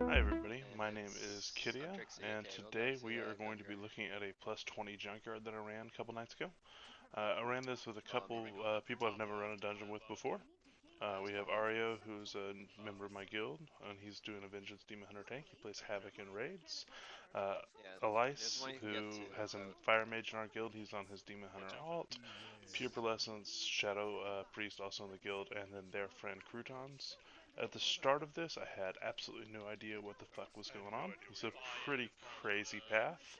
Hi everybody, my name is Kidia, and today we are going to be looking at a plus 20 Junkyard that I ran a couple nights ago. I ran this with a couple people I've never run a dungeon with before. We have Ario, who's a member of my guild, and he's doing a Vengeance Demon Hunter tank. He plays Havoc in raids. Elice, who has a Fire Mage in our guild, he's on his Demon Hunter alt. Pure Pearlescence, Shadow Priest also in the guild, and then their friend Croutons. At the start of this, I had absolutely no idea what the fuck was going on. It's a pretty crazy path.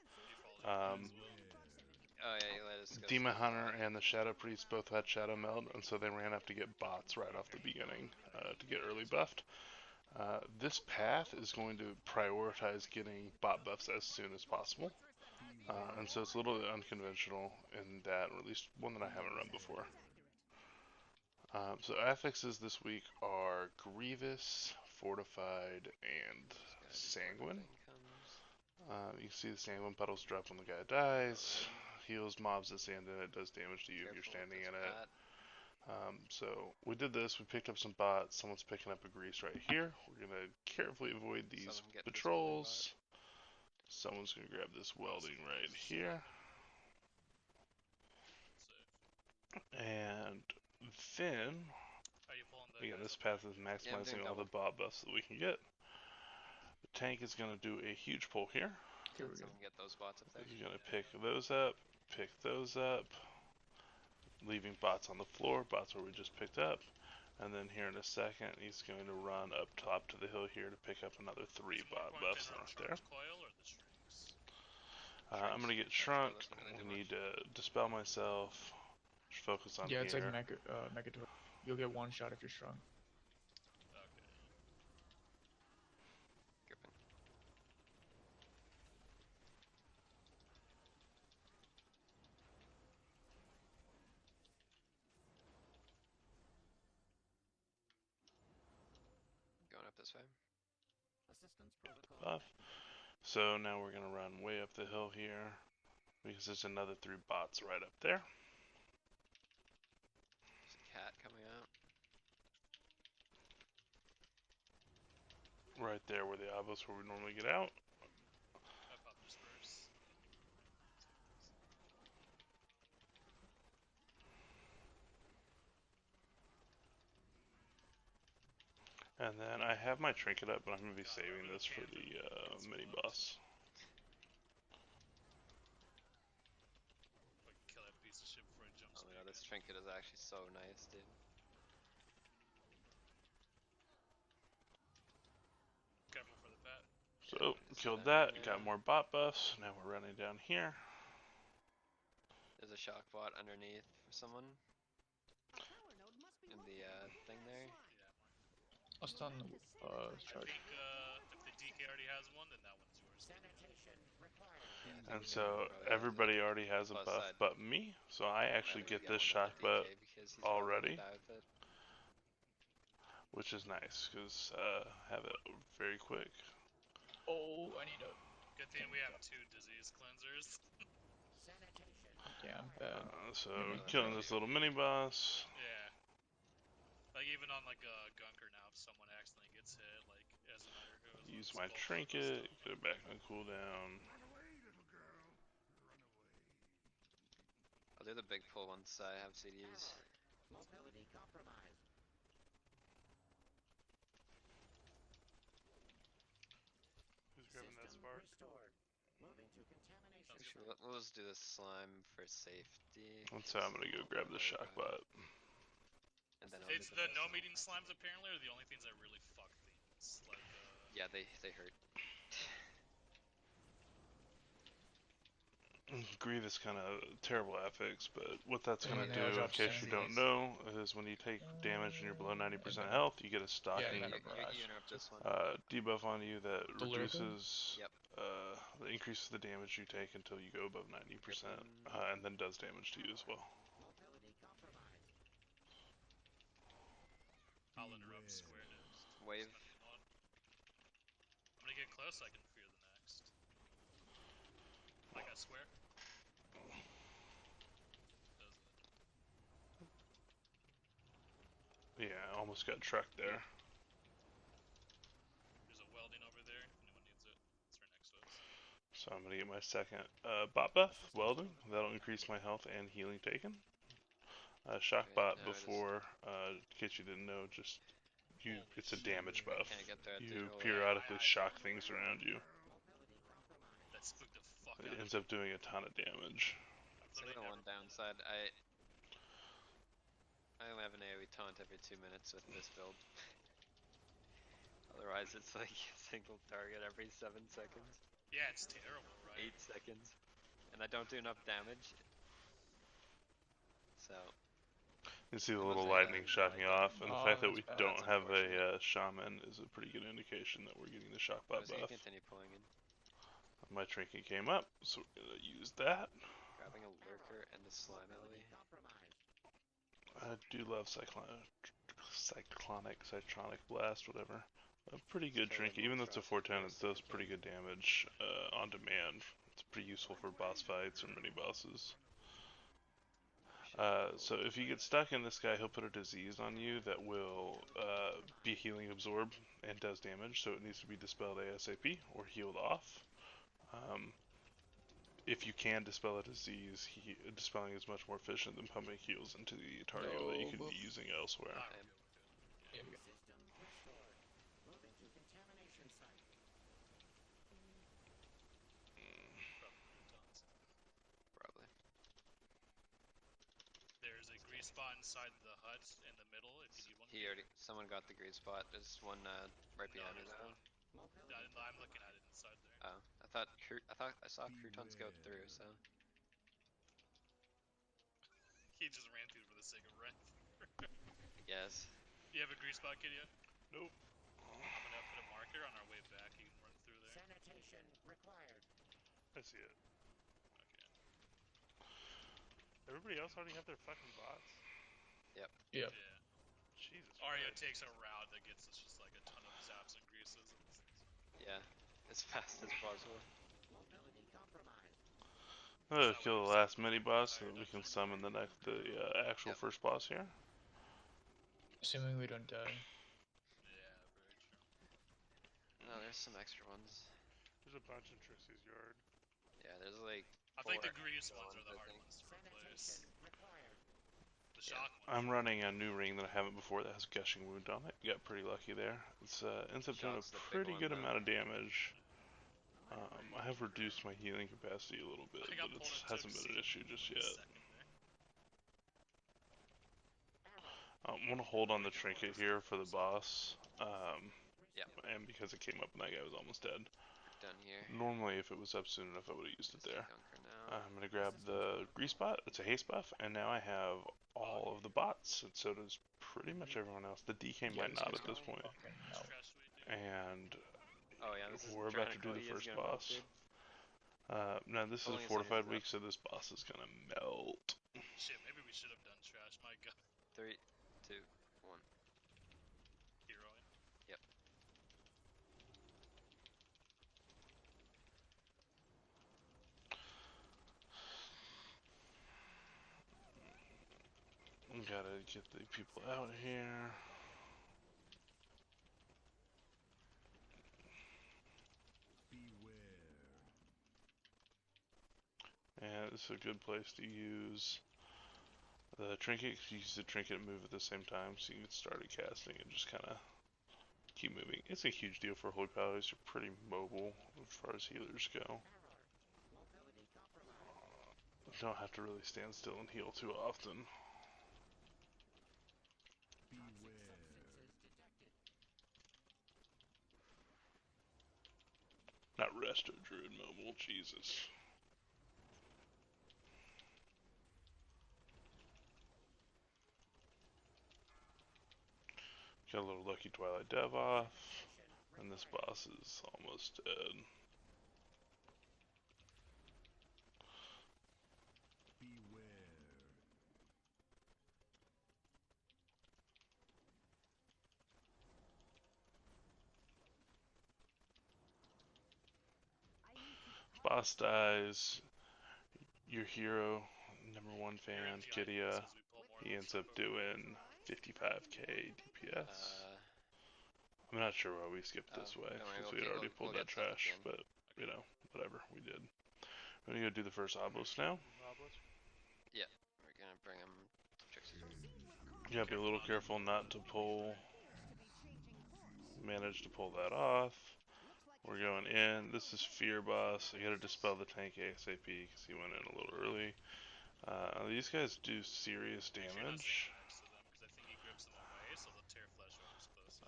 Demon Hunter and the Shadow Priest both had Shadow Meld, and so they ran up to get bots right off the beginning to get early buffed. This path is going to prioritize getting bot buffs as soon as possible. And so it's a little bit unconventional in that, or at least one that I haven't run before. So affixes this week are Grievous, Fortified, and Sanguine. You can see the Sanguine puddles drop when the guy dies, heals mobs that stand in it, does damage to you if you're standing in it. So we did this, we picked up some bots, someone's picking up a grease right here. We're going to carefully avoid these patrols. Someone's going to grab this welding right here. And then, again, this path is maximizing all the bot buffs that we can get. The tank is going to do a huge pull here. Here we go. Get those bots up there. He's going to pick those up, leaving bots on the floor, bots where we just picked up. And then here in a second, he's going to run up top to the hill here to pick up another 3 bot buffs right there. I'm going to get shrunk. We need to dispel myself. Just focus on here. Yeah, it's like Mega. You'll get one shot if you're shrunk. Going up this way. Buff. So now we're going to run way up the hill here, because there's another 3 bots right up there. There's a cat coming out. Right there where the obelisk where we normally get out. And then I have my trinket up, but I'm going to be saving this for the mini boss. Oh my god, this trinket is actually so nice, dude. Careful for the bat. So, killed that, got more bot buffs, now we're running down here. There's a shock bot underneath for someone. In the thing there. I'll stun the charge. I think if the DK already has one, then that one's yours. And so everybody already has a buff but me, so I actually get this shock butt already, which is nice because have it very quick. Oh, I need a. Good thing we have 2 disease cleansers. Yeah, I'm bad. So killing this little mini boss. Yeah. Like even on like a gunker now, if someone accidentally gets hit, like it doesn't matter who. Use my trinket, get it back on cooldown. I'll do the big pull once I have CDs. Mobility compromised. Who's grabbing that spark? Moving to contamination. Actually, we'll just do the slime for safety. And so I'm gonna go grab the shock bot. And then It's the no meeting slimes apparently are the only things that really fuck things. Like yeah, they hurt. Grievous kind of terrible affix, but what that's going to do, in case you don't know, is when you take damage and you're below 90% health, you get a stocking debuff on you that reduces, that increases the damage you take until you go above 90%, and then does damage to you as well. I'll interrupt square to wave. I'm gonna get close, I can fear the next. I got square. almost got trucked there. There's a welding over there. If anyone needs it, it's right next to us. So I'm gonna get my second bot buff, welding. That'll increase my health and healing taken. Shock Okay, bot now it is- before, in case you didn't know, just it's a damage buff. Can't get there. You Digital. periodically shock things around you. That spooked the fuck It out of ends me. up doing a ton of damage. I've So literally the never one downside, I only have an AoE taunt every 2 minutes with this build. Otherwise, it's like a single target every 7 seconds, Yeah, it's terrible, right? 8 seconds, and I don't do enough damage. So You see the It little was like lightning a- shocking off, and the Oh, fact that that's we bad. don't That's have a unfortunate. shaman is a pretty good indication that we're getting the shock I bot was gonna buff. continue pulling in, My trinket came up, so we're gonna use that. grabbing a lurker and a slime AoE. I do love cyclonic blast, whatever. A pretty good Killing trinket, even though it's a monstrosities 410, it most of does the pretty time. good damage on demand. It's pretty useful for boss fights or mini bosses. So if you get stuck in this guy, he'll put a disease on you that will be healing absorb and does damage, so it needs to be dispelled ASAP or healed off. If you can dispel a disease, dispelling is much more efficient than pumping heals into the target that you No, could buff. be using elsewhere. Ah, Same. Yeah, we got System restored. Moving to contamination site. probably croutons. Probably. There's a grease spot inside the hut in the middle if you need one. Someone got the grease spot. There's one right behind me there's though. not. I'm looking at it inside there. Oh, I thought I saw croutons go through. So He just ran through for the sake of rent. I guess. You have a grease spot, kid yet? Nope. I'm gonna put a marker on our way back. You can run through there. Sanitation required. I see it. Okay. Everybody else already have their fucking bots? Yep. Yeah. Jesus Aria Christ. takes a route that gets us just like a ton of zaps and greases. Yeah, as fast as possible. Mobility compromised. I'm gonna It's not kill like the we last said, mini like, boss so entire that we can dungeon. summon the actual Yep. first boss here. Assuming we don't die. Yeah, very true. No, there's some extra ones. There's a bunch in Trixie's yard. Yeah, there's like. I think the 4 grease extra ones are the I hard think. ones to Sanitation replace. required. The Yeah. shock ones. I'm running a new ring that I haven't before that has gushing wound on it. Got pretty lucky there. It's ends up doing a Shock's the big pretty one, good though. amount of damage. I have reduced my healing capacity a little bit, I got but pulled it into hasn't been an issue just yet. Second there. Arrow. I want to hold on the trinket here for the boss, Yep. and because it came up and that guy was almost dead. We're done here. Normally, if it was up soon enough, I would have used it Just a there. gunker now. I'm gonna grab the grease bot. It's a haste buff, and now I have all of the bots, and so does pretty much everyone else. The DK Yeah, might this not guy's at this going point. fucking hell. Trash sweet, dude. And Oh yeah, this is we're about to do the Tyrannical. He is first gonna melt, boss. dude. Now this is Only a as soon as fortified he's week, up. so this boss is gonna melt. Shit, maybe we should have done trash. My god. 3, 2, 1. Heroing. Yep. Gotta get the people out here. And this is a good place to use the trinket. You use the trinket and move at the same time, so you can start casting and just kind of keep moving. It's a huge deal for holy powers. You're pretty mobile as far as healers go. Error. Mobility compromised. You don't have to really stand still and heal too often. Toxic substances detected. Not resto druid mobile, Jesus. Got a little lucky Twilight Dev off, and this boss is almost dead. Boss dies. Your hero, #1 fan, Guarantee I do this Kidia, 'cause we pull more he than ends some up of them. doing 55k DPS. I'm not sure why we skipped this way, don't worry, because we'll we had get- already we'll pulled get that stuff at the trash, end. but, you know, whatever, we did. We're gonna go do the first obelisk now. We're gonna bring him to Trixie's Yard. You gotta be a little careful not to pull, manage to pull that off. We're going in, this is Fear Boss, I gotta dispel the tank ASAP, because he went in a little early. These guys do serious Make sure you're not damage. standing next to them, because I think he grips them away, so they'll tear flesh whoever's closest.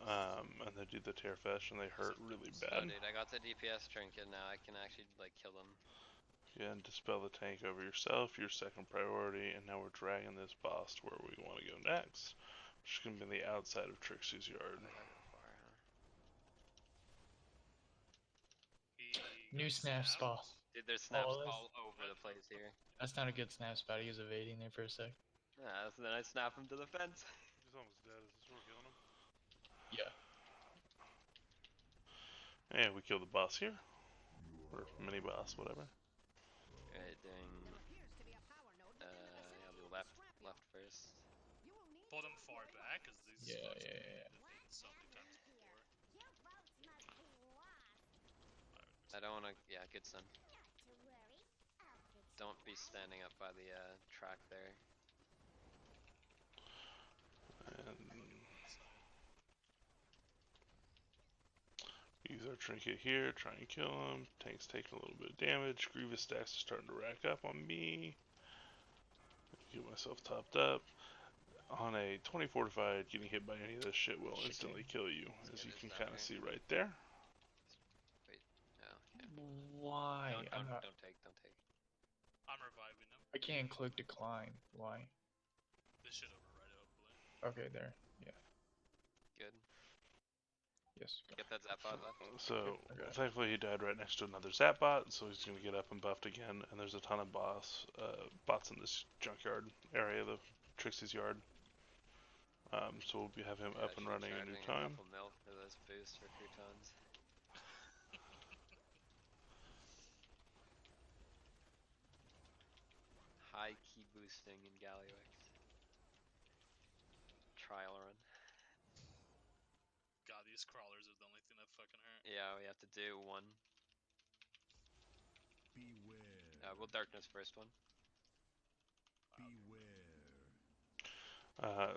And they do the tear flesh and they hurt really Oh, bad. dude, I got the DPS trinket now. I can actually like kill them. Yeah, and dispel the tank over yourself, your second priority, and now we're dragging this boss to where we want to go next, which is going to be on the outside of Trixie's Yard. New snap spot. Dude, there's snaps Oh, that's- all over the place here. That's not a good snap spot. He was evading there for a sec. Yeah, so then I snap him to the fence. He's almost dead. Is this where we're killing him? Yeah. Yeah, we killed the boss here. Or mini boss, whatever. Alright, doing. I'll do left first. Pull them far back, because these Yeah, spots yeah, have been yeah. defeated so many times before. I don't wanna. Yeah, good son. Don't be standing up by the track there. And use our trinket here, try and kill him. Tank's taking a little bit of damage. Grievous stacks are starting to rack up on me. Get myself topped up. On a 20 fortified, getting hit by any of this shit will instantly kill you, as you can kind of see right there. Why? Don't I'm not. take. I'm reviving him. I can't click decline. Why? This should override it, hopefully. Okay, there. Yeah. Good. Yes. Go. Get that Zapbot left. So, Okay. thankfully he died right next to another Zapbot, so he's going to get up and buffed again, and there's a ton of bots in this junkyard area, the Trixie's Yard. So we'll be have him up and running in due time. A couple mil for those boosts for croutons. High key boosting in Galliwix. Trial run. God, these crawlers are the only thing that fucking hurt. Yeah, we have to do one. Beware. We'll darkness first one.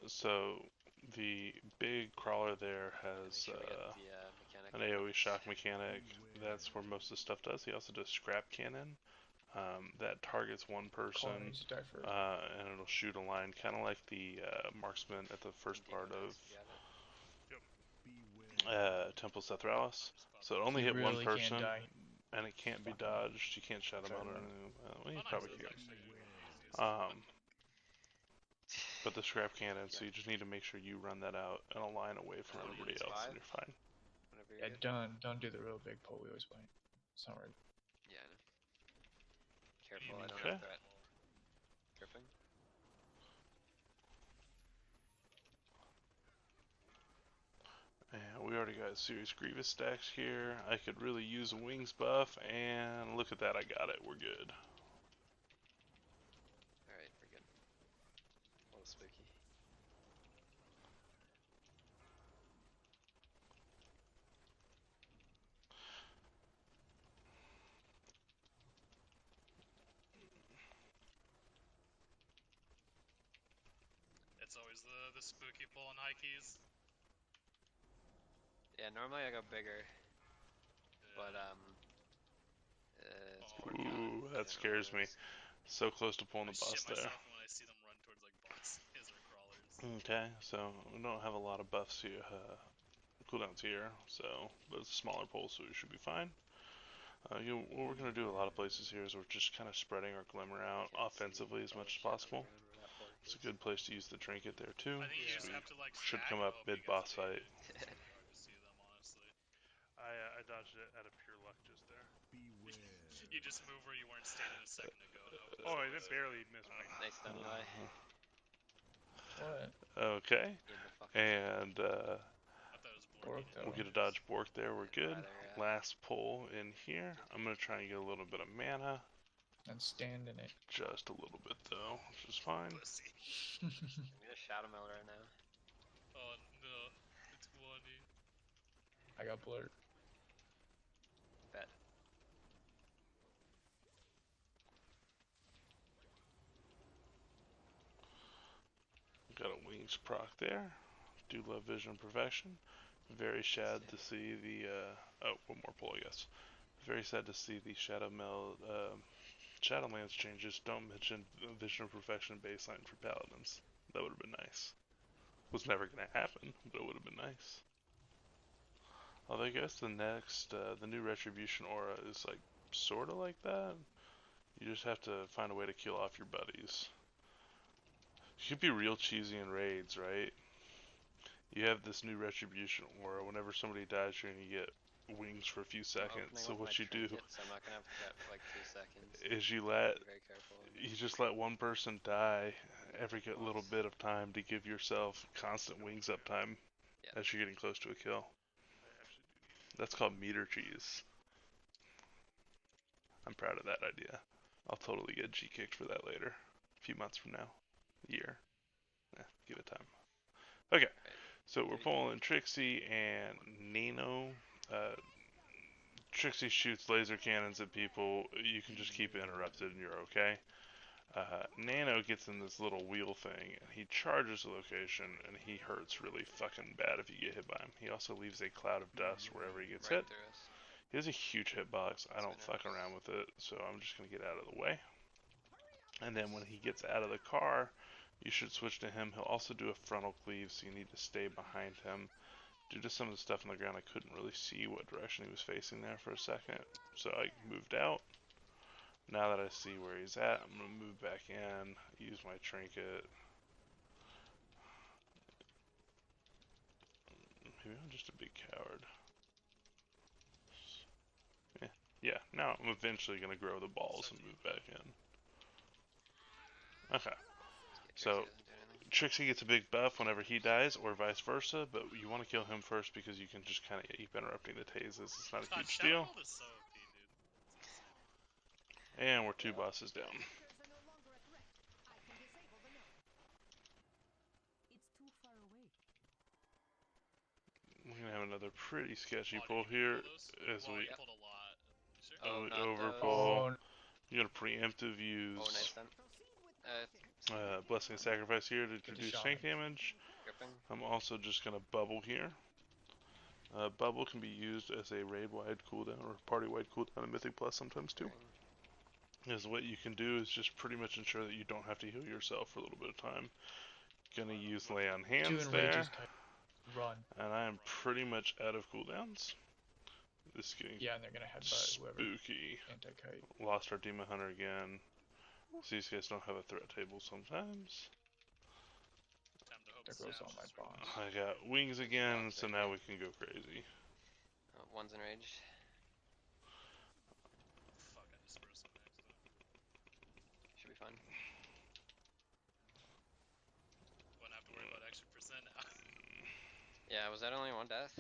So the big crawler there has Make sure we get the an mechanic. AoE shock mechanic. That's where most of the stuff does. He also does scrap cannon. That targets one person, Call needs to die first. and it'll shoot a line, kind of like the marksman at the first part of Temple Sethralis. So it only You hit one really person, can't die. and it can't be dodged. You can't shut him out or Sorry, anything. Well, you Oh, nice, probably that's can. actually easiest. But the scrap cannon, so you just need to make sure you run that out and a line away from everybody else, and you're fine. Whenever you're Yeah, good. don't do the real big pull. We always win. It's not right. Yeah, I know. Careful, I don't Okay. have threat. Gripping. And we already got serious Grievous stacks here. I could really use a wings buff, and look at that, I got it. We're good. Alright, we're good. A little spooky. It's always the spooky pull on high keys. Yeah, normally I go bigger, but Yeah. it's Oh, working out. Ooh, that Didn't scares me. realize. So close to pulling I the boss shit there. myself when I see them run towards like bosses or crawlers. Okay, so we don't have a lot of buffs here, cooldowns here, so but it's a smaller pull, so we should be fine. What we're gonna do a lot of places here is we're just kind of spreading our glimmer out offensively as much as possible. It's a good place to use the trinket there too. I think you just We have to like should stack come and up hope you mid get boss the bait. fight. It's really hard to see them, honestly. I dodged it out of pure luck just there. You just move where you weren't standing a second ago. And hope Oh, I that's it. barely missed me. Nice done, Eli. What? In Okay, the fucking and I thought it was Bork, Borky. though. we'll get a dodge Bork there. We're good. Rather, Last pull in here. I'm gonna try and get a little bit of mana. And stand in it. Just a little bit though, which is fine. Pussy. I'm gonna Shadow Meld right now. Oh no, it's 20. I got blurred. Bet. Got a wings proc there. Do love vision perfection. Very sad to see the oh, one more pull, I guess. Very sad to see the Shadowlands changes. Don't mention vision perfection baseline for paladins. That would have been nice. Was never gonna happen, but it would have been nice. Although I guess the next, the new Retribution aura is like sorta like that. You just have to find a way to kill off your buddies. You could be real cheesy in raids, right? You have this new Retribution aura. Whenever somebody dies, you're gonna get wings for a few seconds. So what you do So I'm not gonna have threat for like 2 seconds. is you Be very careful. just let one person die every little bit of time to give yourself constant wings uptime as you're getting close to a kill. That's called meter cheese. I'm proud of that idea. I'll totally get G kicked for that later. A few months from now. Year. Give it time. Okay. So we're pulling Trixie and Nano. Trixie shoots laser cannons at people. You can just keep it interrupted and you're okay. Nano gets in this little wheel thing and he charges the location and he hurts really fucking bad if you get hit by him. He also leaves a cloud of dust wherever he gets hit. He has a huge hitbox. I don't fuck around with it, so I'm just gonna get out of the way. And then when he gets out of the car, you should switch to him. He'll also do a frontal cleave, so you need to stay behind him. Due to some of the stuff on the ground, I couldn't really see what direction he was facing there for a second, so I moved out. Now that I see where he's at, I'm going to move back in, use my trinket. Maybe I'm just a big coward. Yeah, now I'm eventually going to grow the balls and move back in. Okay. So, Trixie gets a big buff whenever he dies, or vice versa, but you want to kill him first because you can just kind of keep interrupting the tases. It's not a huge deal. Is so OP, dude. It's insane. And we're 2 bosses down. Hackers are no longer a threat. I can disable the node. It's too far away. We're going to have another pretty sketchy Oh, pull did you here pull those? as Well, we you pulled a lot. You sure? overpull. You got a preemptive use. Oh, nice then. Proceed with Blessing and Sacrifice here to reduce tank damage. Gripping. I'm also just going to bubble here. Bubble can be used as a raid-wide cooldown or party-wide cooldown in Mythic Plus sometimes too. Is what you can do is just pretty much ensure that you don't have to heal yourself for a little bit of time. Gonna use Lay on Hands there. Run. And I am pretty much out of cooldowns. This is getting Yeah, and they're gonna headbutt whoever. spooky. Anti-kite. Lost our Demon Hunter again. So these guys don't have a threat table sometimes. Time to hope There goes all my bombs. I got wings again, so now we can go crazy. One's enraged. Fuck, I dispersed on accident. Should be fine. Won't have to worry about extra percent now. Yeah, was that only 1 death?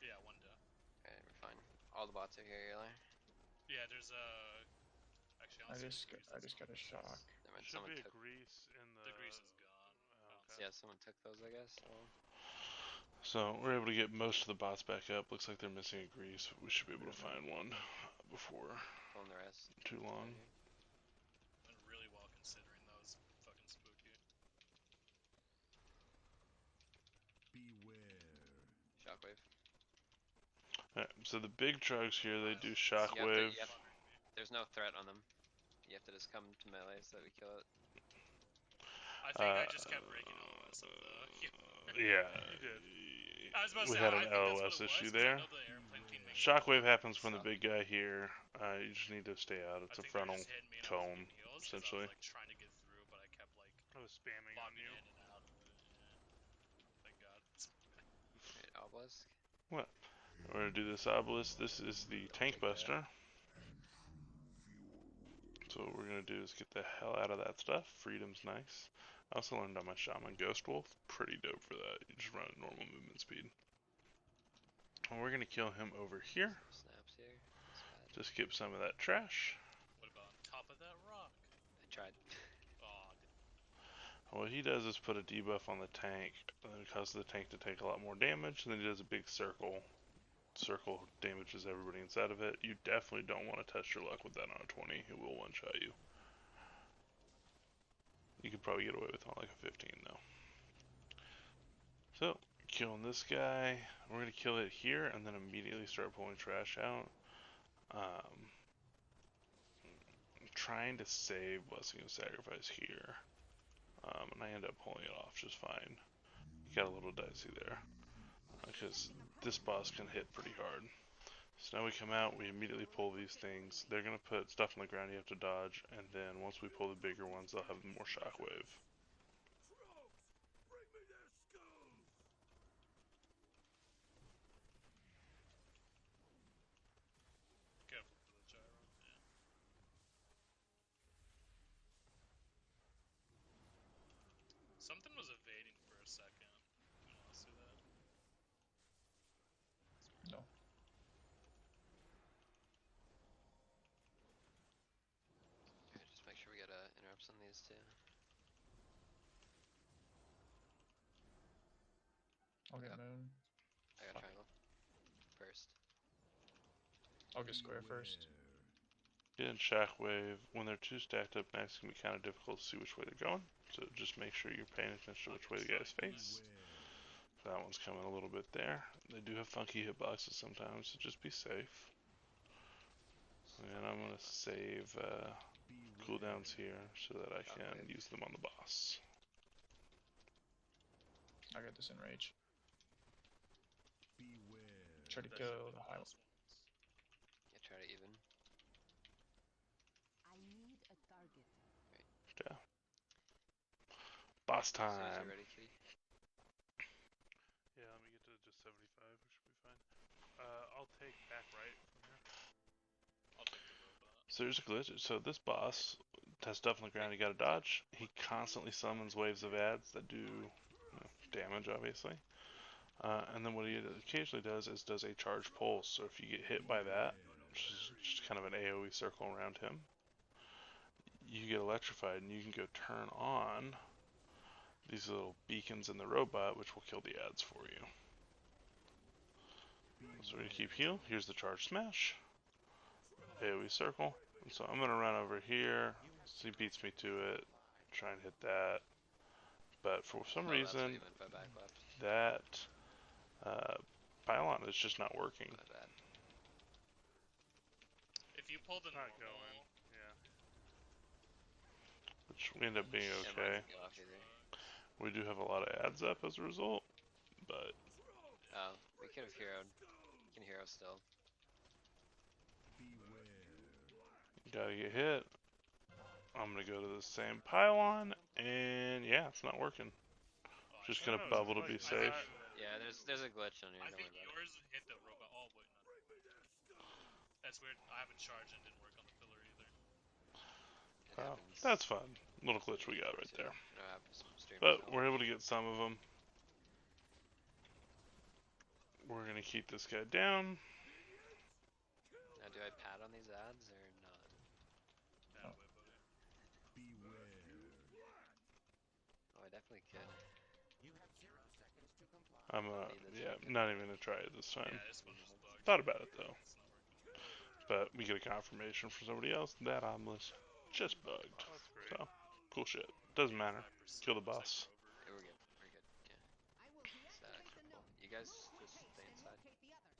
Yeah, 1 death. Okay, we're fine. All the bots are here, Yellow. Yeah, there's actually, I just got a shock. Should be a grease in the grease is gone. Okay. Yeah, someone took those, I guess. So we're able to get most of the bots back up. Looks like they're missing a grease. We should be able to find one before Pulling the rest. too long. Went really well considering that was fucking spooky. Beware. Shockwave. Alright, so the big trucks here, they do shockwave. There's no threat on them. You have to just come to melee so that we kill it. I think I just kept breaking LOS of the... Yeah. You did. I was about to We say, had I an think that's LOS what it issue was, 'cause there. I know the airplane can make Shockwave happens from the big guy here. You just need to stay out. It's a they frontal just hit me and I was cone, getting heals 'cause essentially. I was like trying to get through, but I kept like I was spamming on bobbing you. in and out of it. Yeah. Thank God. Alright, Obelisk. What? We're gonna do this obelisk. This is the tank buster. So what we're gonna do is get the hell out of that stuff. Freedom's nice. I also learned on my Shaman Ghost Wolf. Pretty dope for that. You just run at normal movement speed. And we're gonna kill him over here. Snaps here. To skip some of that trash. What about on top of that rock? I tried. Aw, What he does is put a debuff on the tank, and then it causes the tank to take a lot more damage, and then he does a big circle. Circle damages everybody inside of it. You definitely don't want to test your luck with that on a 20. It will one-shot you. You could probably get away with on like a 15 though. So, killing this guy. We're going to kill it here and then immediately start pulling trash out. I'm trying to save Blessing of Sacrifice here. And I end up pulling it off just fine. You got a little dicey there. Because this boss can hit pretty hard. So now we come out, we immediately pull these things. They're going to put stuff on the ground you have to dodge. And then once we pull the bigger ones, they'll have more shockwave. Careful for the gyro. Yeah. Something was evading for a second. You want to see that? No. Alright, just make sure we get interrupts on these two. I'll get Yep. moon. I got Fuck. triangle. First. I'll get square first. Getting shockwave, when they're two stacked up next, it can be kind of difficult to see which way they're going. So just make sure you're paying attention to which way the guys face. So that one's coming a little bit there. They do have funky hitboxes sometimes, so just be safe. And I'm going to save cooldowns here so that I can use them on the boss. I'll get this in rage. Try to That go should be the the high last ones. Yeah, try to even. I need a target. Yeah. Boss As soon as time. you're ready, kitty. Yeah, let me get to just 75, we should be fine. I'll take back right from here. I'll take the robot. So there's a glitch. So this boss has stuff on the ground you gotta dodge. He constantly summons waves of ads that do damage, obviously. And then what he occasionally does is does a charge pulse. So if you get hit by that, which is just kind of an AoE circle around him, you get electrified and you can go turn on these little beacons in the robot, which will kill the ads for you. So we're going to keep heal. Here's the charge smash. AoE circle. And so I'm going to run over here. So he beats me to it. Try and hit that. But for some Oh, that's what reason, you meant by back left. that pylon is just not working. My bad. If you pull the Not normal, going. Yeah. Which we end up being Yeah, okay. mine's go off either. We do have a lot of ads up as a result, but Oh, we could have heroed. We can hero still. gotta get hit. I'm gonna go to the same pylon, and yeah, it's not working. oh, Just I gonna think- bubble to be safe. Yeah, there's a glitch on here. I Don't think worry about it. yours hit the robot. Oh wait, no. That's weird. I haven't charged and didn't work on the pillar either. It Oh, happens. that's fun. Little glitch we got right too. there. You know, happens to streamers But all we're the able to get some of them. We're gonna keep this guy down. Now, do I pad on these ads or not? Bad way, buddy. Oh, I definitely could. I'm Need this yeah, rocket. not even gonna try it this time. Yeah, this one was bugged. Thought about it though. It's not working. But we get a confirmation from somebody else that I was just bugged. That's great. So, cool shit. Doesn't matter. 5% Kill the looks like boss. we're over. Yeah, we're good. We're good. Yeah. I will deactivate the Cool. node. You guys Move just apace stay and inside locate the others.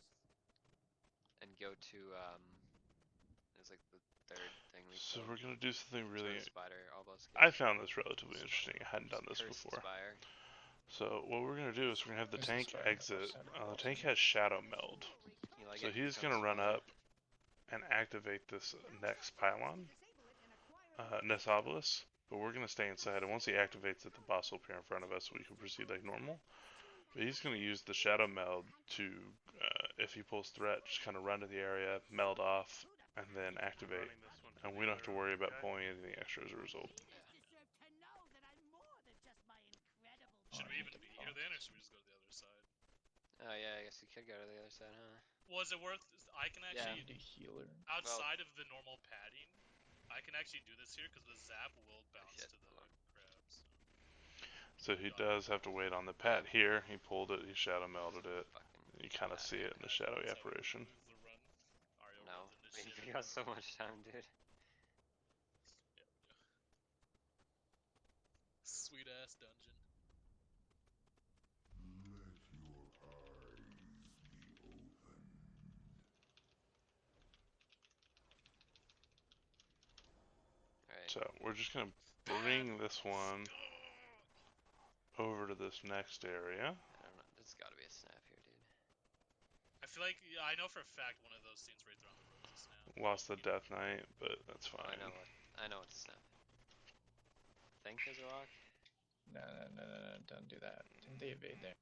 and go to It's like the third thing we So killed. we're gonna do something really. Spider almost. I found this relatively interesting. I hadn't done this Cursed before. Spire. So what we're gonna do is we're gonna have the This tank is fine. exit. The tank has shadow meld, You like so it? he's Sounds gonna run smaller. up and activate this next pylon, Disable it and acquire Nesoblis. But we're gonna stay inside, and once he activates it, the boss will appear in front of us, so we can proceed like normal. But he's gonna use the shadow meld to, if he pulls threat, just kind of run to the area, meld off, and then activate. And we don't have to worry about pulling anything extra as a result. deserve to know that I'm more than just my incredible Should we even be here then, or should we just go to the other side? Oh yeah, I guess you could go to the other side, huh? Was it worth? I can Yeah. actually, Need a healer. outside of the normal padding, I can actually do this here because the zap will bounce shit, to the hold on. crabs. So he does have to wait on the pad here. He pulled it, he shadow melded it. Fucking You kind of see it in the shadowy That's how we apparition. lose the run. Ario no. runs into We shit. got so much time, dude. Sweet ass dungeon. Alright. So we're just gonna bring this one over to this next area. I don't know. There's gotta be a snap here, dude. I feel like I know for a fact one of those scenes right there on the road is a snap. Lost the Death Knight, but that's Oh, fine. I know it's a snap. Think there's a rock? No, don't do that. Didn't they evade there?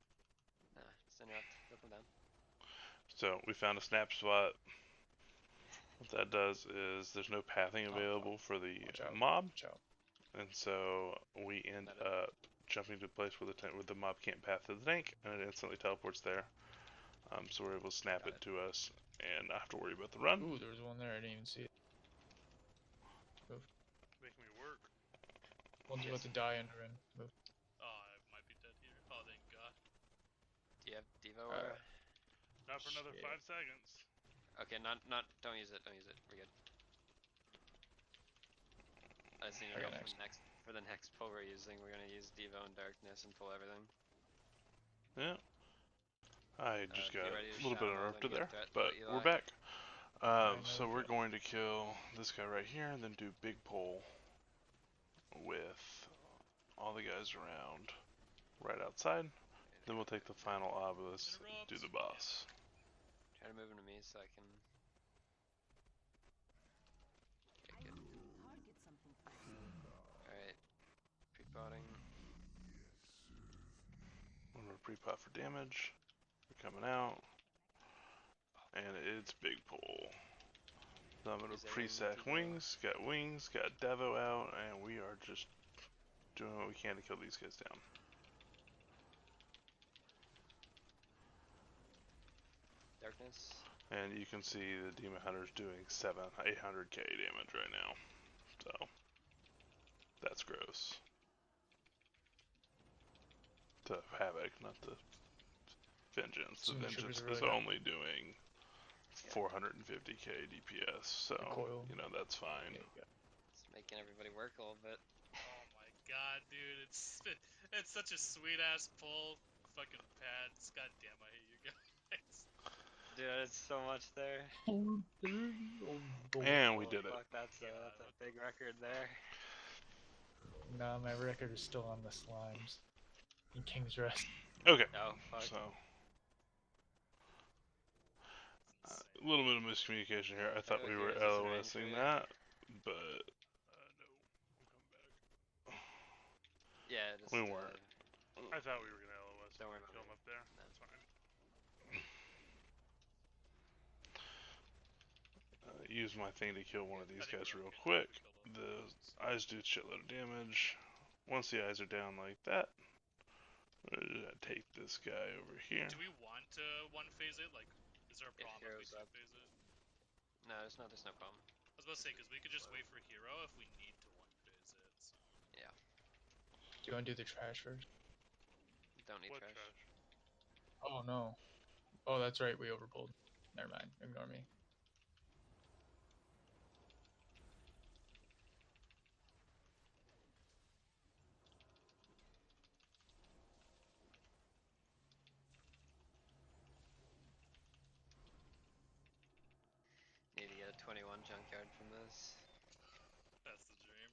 Nah, just interrupt. He'll come down. So we found a snap spot. What that does is there's no pathing available for the Watch out. mob, Watch out. and so we end up jumping to a place where the mob can't path to the tank, and it instantly teleports there. So we're able to snap it to us, and not have to worry about the run. Ooh, there was one there. I didn't even see it. Move. Make me work. One's about to die under him. Move. Oh, I might be dead here. Oh, thank God. Do you have Devo or? Not for another Shit. 5 seconds. Okay, don't use it. Don't use it. We're good. I just need to I know got for the next pull we're using, we're gonna use Devo and Darkness and pull everything. Yeah. I just be got ready to a little bit shadow meld interrupted and there, get threat but Eli. we're back. So know we're that. going to kill this guy right here, and then do big pull with all the guys around right outside. Then we'll take the final obelisk, do the boss. Try to move him to me so I can. Okay, good. Target something first. Alright. Pre-potting. I'm gonna pre-pot for damage. We're coming out. And it's big pull. So I'm gonna Is there pre-sack any wings, got Devo out, and we are just doing what we can to kill these guys down. Darkness. And you can see the Demon Hunter's doing 800k damage right now. So, that's gross. To Havoc, not the Vengeance. The Some Vengeance troopers are is really only doing 450k DPS, so, Recoil. you know, that's fine. There you go. It's making everybody work a little bit. Oh my God, dude, it's such a sweet ass pull. Fucking pads. God damn, I hate you guys. Dude, it's so much there. And we did it. Fuck, that's a big record there. Nah, my record is still on the slimes. In King's Rest. Okay, Oh, fuck. so a little bit of miscommunication here. I thought we were Okay, is this in range for LOSing you? that, but No, I'm coming back. Yeah, just. we weren't. I thought we were gonna LOS. Don't worry about Kill it. him up there. No. That's fine. Use my thing to kill one of I these think guys we're real okay. quick. We killed all The eyes do a shitload of damage. Once the eyes are down like that, we're gonna take this guy over here. Do we want to one phase it? Like, is there a If problem if we heroes two up. phase it? No, there's no problem. I was about to say, because we could just wait for hero if we need to one phase it. So. Yeah. Do you want to do the trash first? Don't need What trash. trash? Oh no. Oh, that's right. We overpulled. Never mind. Ignore me. Need to get a 21 junkyard from this. That's the dream.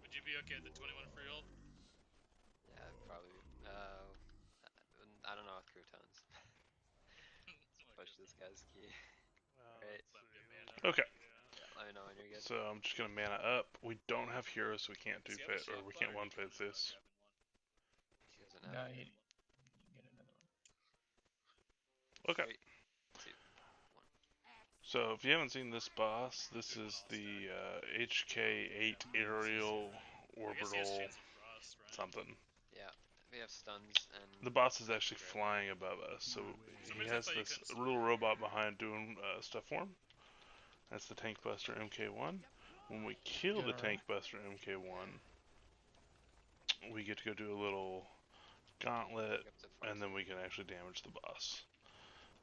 Would you be okay with the 21 free ult? Yeah, probably. I don't know with croutons. Push this guy's key. Right. Okay. Yeah, let me know when you're good. So I'm just gonna mana up. We don't have heroes, so we can't do Does he have a fit, or shot we bot, can't or one do you phase wanna, this. grab in one? He doesn't have No, it. you get another one. Okay. 3, 2. So if you haven't seen this boss, this is the HK8 aerial I guess he has orbital chains of frost, right? something. Yeah, we have stuns and. The boss is actually flying above us, so some he reason I has thought you this couldn't little robot behind doing stuff for him. That's the Tank Buster MK1. When we kill Good the armor. Tank Buster MK1, we get to go do a little gauntlet, Up to and then 14. we can actually damage the boss.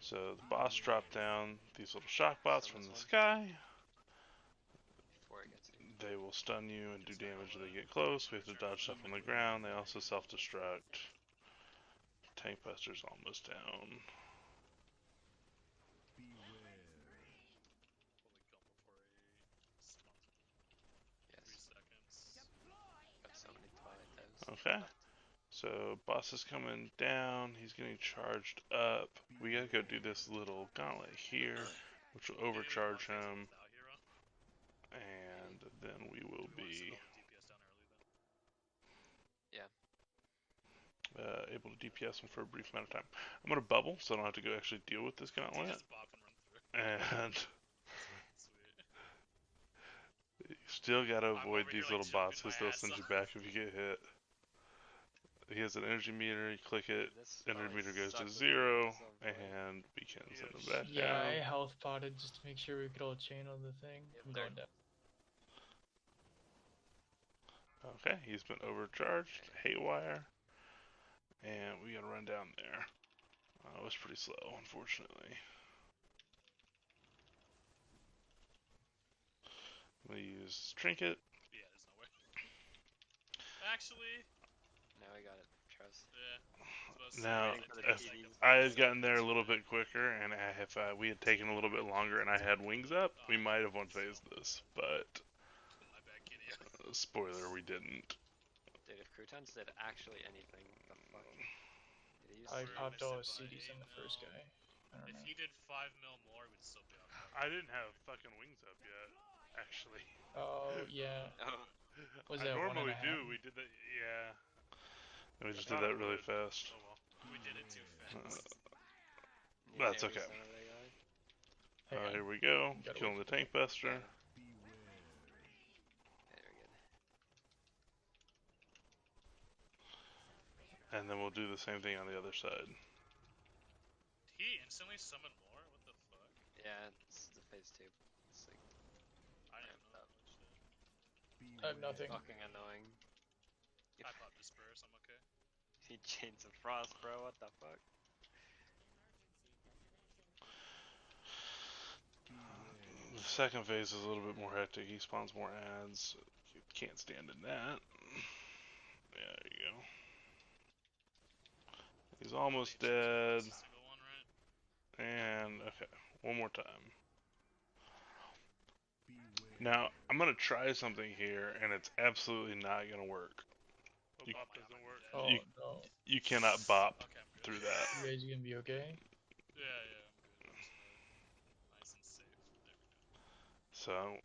So the boss dropped down these little shock bots Stun from this the one. sky. Before it gets you. They will stun you and do damage when they get close. We have to dodge stuff on the ground. They also self-destruct. Tank Buster's almost down. Fully kill before he spawns. 3 Yes. seconds. Got so many Twilight devs. Okay. So boss is coming down. He's getting charged up. We gotta go do this little gauntlet here, which will Can you do overcharge one phase him, without hero? and then we will Do we want to be sit all the DPS down early then? able to DPS him for a brief amount of time. I'm gonna bubble, so I don't have to go actually deal with this gauntlet. Just bop and run through. And Sweet. you still gotta I'm avoid over here, these like, little bots jumping because my they'll ass send you off. back if you get hit. He has an energy meter, you click it, This energy probably meter goes to sucks with doing 0, this on play. and we can send him back Yeah, I down. health potted just to make sure we could all channel the thing. Yep. I'm going down. Okay, he's been overcharged, haywire, and we gotta run down there. It was pretty slow, unfortunately. I'm gonna use Trinket. Yeah, there's no way. Actually, Now I got it. Trust. yeah. Now, Waiting for the if TVs. I had gotten there a little bit quicker, and if we had taken a little bit longer and I had wings up, we might have one-phased this, but My bad, kitty. spoiler, we didn't. Dude, if croutons did actually anything, what the fuck? These I We're popped missed all it his by CDs on 8 the first mil. guy. I don't If know. he did 5 mil more, we'd still be off. I didn't have fucking wings up yet, actually. Oh, yeah. Oh, Was I that normally 1.5? do. We did that, yeah. We just did thought that it really would. fast. Oh well. We did it too fast. need That's AoE okay. stun over there, guy. Hang on. Here we go. You gotta Killing wait the for Tank Buster. Okay, we're good. And then we'll do the same thing on the other side. Did he instantly summon more? What the fuck? Yeah, this is the phase 2. It's like I didn't ramped know. up. Shit. I have nothing. Fucking annoying. I popped disperse, I'm okay. He chains of frost, bro. What the fuck? The second phase is a little bit more hectic. He spawns more ads. You can't stand in that. Yeah, there you go. He's almost dead. Single one, right? And, okay, one more time. Now, I'm going to try something here, and it's absolutely not going to work. The bop doesn't work. Oh, You- no. You cannot bop Okay, I'm good. through that. You guys gonna be okay? Yeah, I'm good. Nice and safe. There we go. So,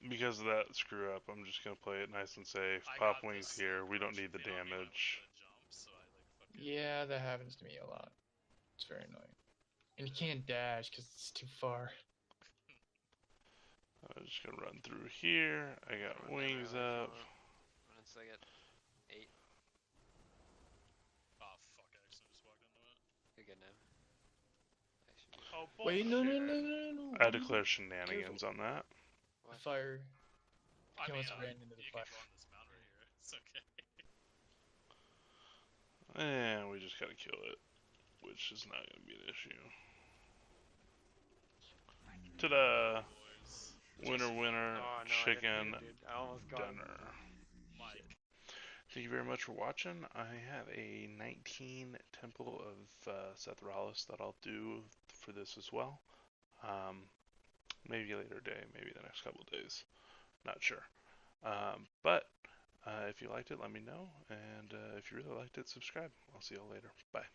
because of that screw up, I'm just going to play it nice and safe. I Pop got wings this here. We don't approach need the thing on me when I went damage. for the jump, so I like fucking Yeah, that happens to me a lot. It's very annoying. And you can't dash because it's too far. I'm just going to run through here. I got Run that wings rail if you up. want. Once I get 8, Oh fuck, I accidentally just walked into it. you're good now. I should be Oh, Wait, no, no, bullshit. no, no, no. I declare shenanigans on that. The fire. I He mean, almost ran into the you fire. can go on this mount right here. It's okay. And we just got to kill it, which is not going to be an issue. Ta-da! Boys. Winner, winner, Oh, no, chicken I did. I almost got him. dinner. Mike. Thank you very much for watching. I have a 19 Temple of Seth Rollis that I'll do for this as well. Maybe a later day, maybe the next couple of days. Not sure. But if you liked it, let me know. And if you really liked it, subscribe. I'll see you all later. Bye.